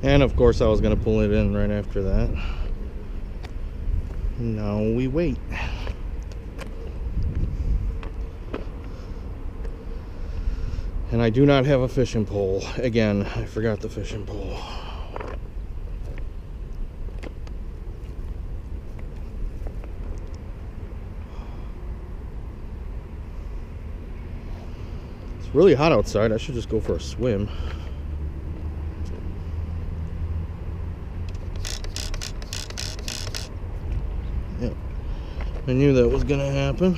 And of course I was going to pull it in right after that. Now we wait. And I do not have a fishing pole. Again, I forgot the fishing pole. It's really hot outside. I should just go for a swim. Yep. I knew that was gonna happen.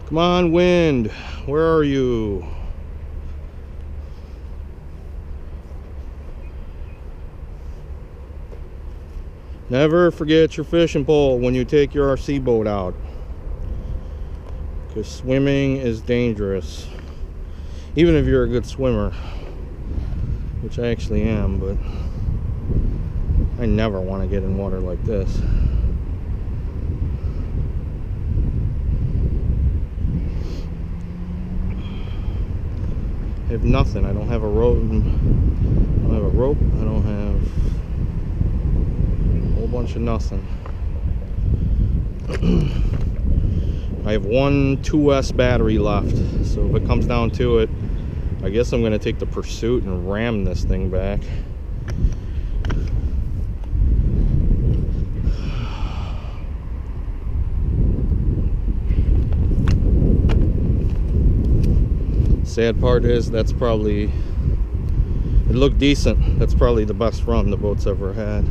Come on, wind. Where are you? Never forget your fishing pole when you take your RC boat out, because swimming is dangerous. Even if you're a good swimmer, which I actually am, but I never want to get in water like this. I have nothing. I don't have a rope. I don't have a rope. I don't have a whole bunch of nothing. I have one 2S battery left, so if it comes down to it, I guess I'm going to take the Pursuit and ram this thing back. Sad part is that's probably, it looked decent. That's probably the best run the boat's ever had.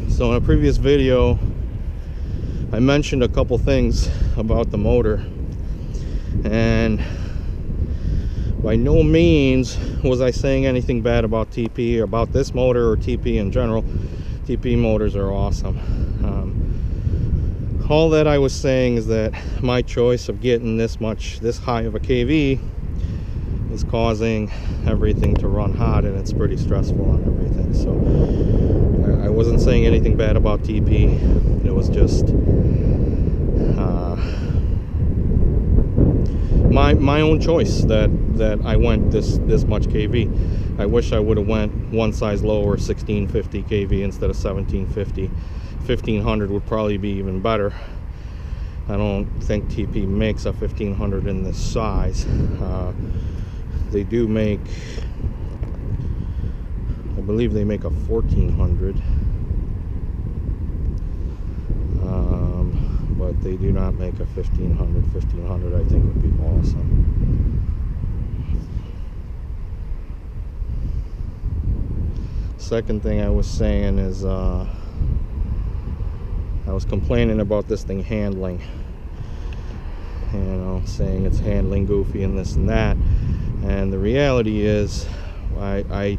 So in a previous video, I mentioned a couple things about the motor, and by no means was I saying anything bad about TP or about this motor or TP in general. TP motors are awesome. All that I was saying is that my choice of getting this high of a KV is causing everything to run hot, and it's pretty stressful on everything. So I wasn't saying anything bad about TP. It was just my own choice that I went this much KV. I wish I would have went one size lower, 1650 KV instead of 1750. 1500 would probably be even better. I don't think TP makes a 1500 in this size. They do make, I believe they make a 1400, but they do not make a 1500. 1500 I think would be awesome. Second thing I was saying is I was complaining about this thing handling, you know, saying it's handling goofy and this and that, and the reality is I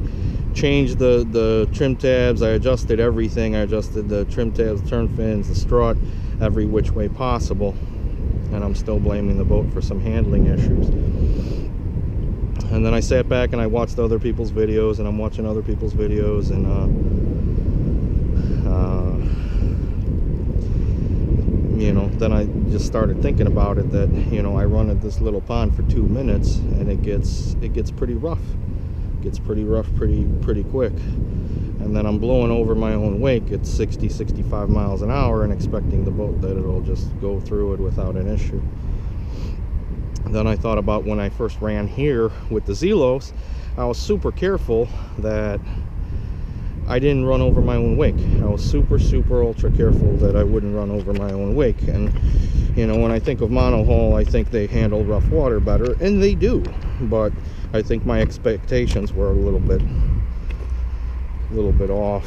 changed the trim tabs, I adjusted everything. I adjusted the trim tabs, turn fins, the strut, every which way possible, and I'm still blaming the boat for some handling issues. And then I sat back and I watched other people's videos, and I'm watching other people's videos, and you know, then I just started thinking about it, that, you know, I run at this little pond for 2 minutes and it gets pretty rough. It gets pretty rough pretty quick. And then I'm blowing over my own wake at 60-65 miles an hour and expecting the boat that it'll just go through it without an issue. then I thought about when I first ran here with the Zelos. I was super careful that I didn't run over my own wake. I was super ultra careful that I wouldn't run over my own wake. And you know, when I think of monohull, I think they handle rough water better, and they do, but I think my expectations were a little bit off.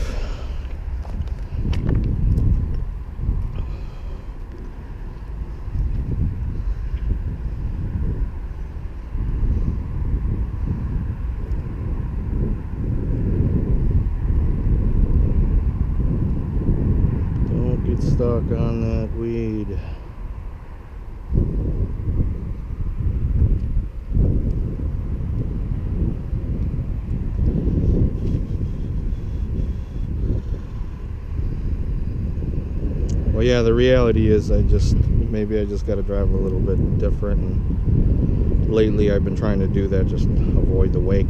Stuck on that weed. Well, yeah, the reality is maybe I just got to drive a little bit different, and lately I've been trying to do that, just avoid the wake.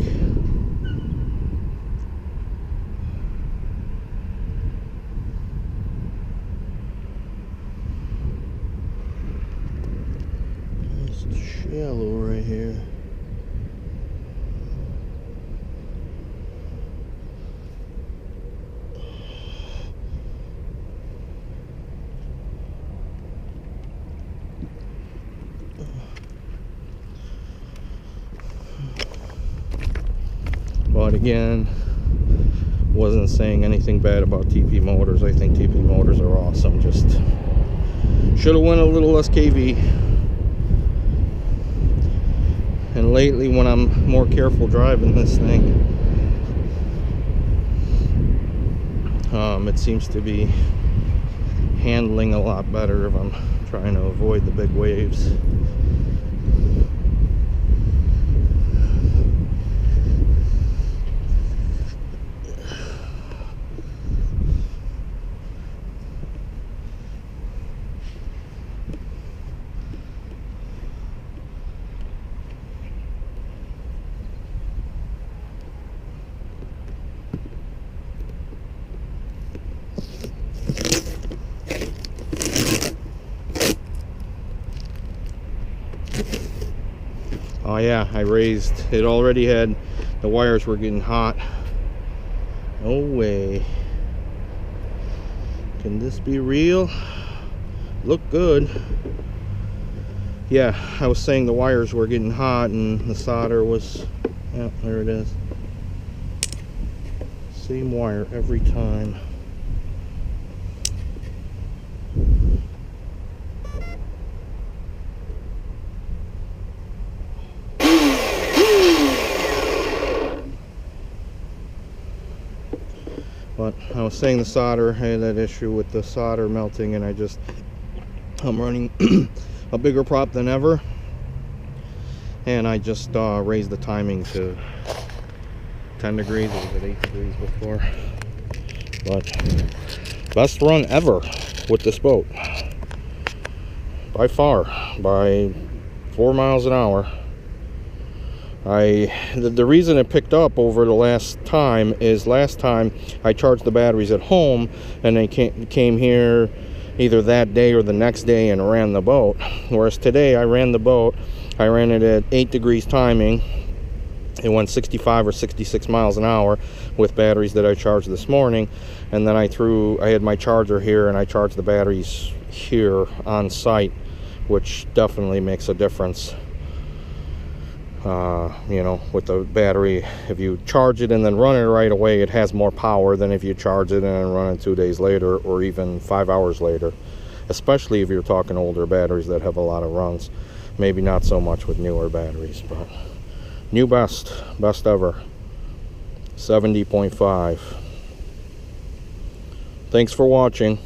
Shallow right here. But again, wasn't saying anything bad about TP motors. I think TP motors are awesome. Just should have went a little less KV. And lately, when I'm more careful driving this thing, it seems to be handling a lot better if I'm trying to avoid the big waves. Oh yeah, I raised it already. Had the wires were getting hot. No way. Can this be real? Look good. Yeah, I was saying the wires were getting hot and the solder was, yeah, there it is. Same wire every time. But I was saying the solder, I had that issue with the solder melting, and I'm running a bigger prop than ever, and I just raised the timing to 10 degrees. It was at 8 degrees before. But best run ever with this boat, by far, by 4 miles an hour. The reason it picked up over the last time is last time I charged the batteries at home, and they came here either that day or the next day and ran the boat. Whereas today I ran the boat, I ran it at 8 degrees timing. It went 65 or 66 miles an hour with batteries that I charged this morning, and then I had my charger here and I charged the batteries here on site, which definitely makes a difference. You know, with the battery, if you charge it and then run it right away, it has more power than if you charge it and then run it 2 days later or even 5 hours later, especially if you're talking older batteries that have a lot of runs. Maybe not so much with newer batteries, but new best ever, 70.5. Thanks for watching.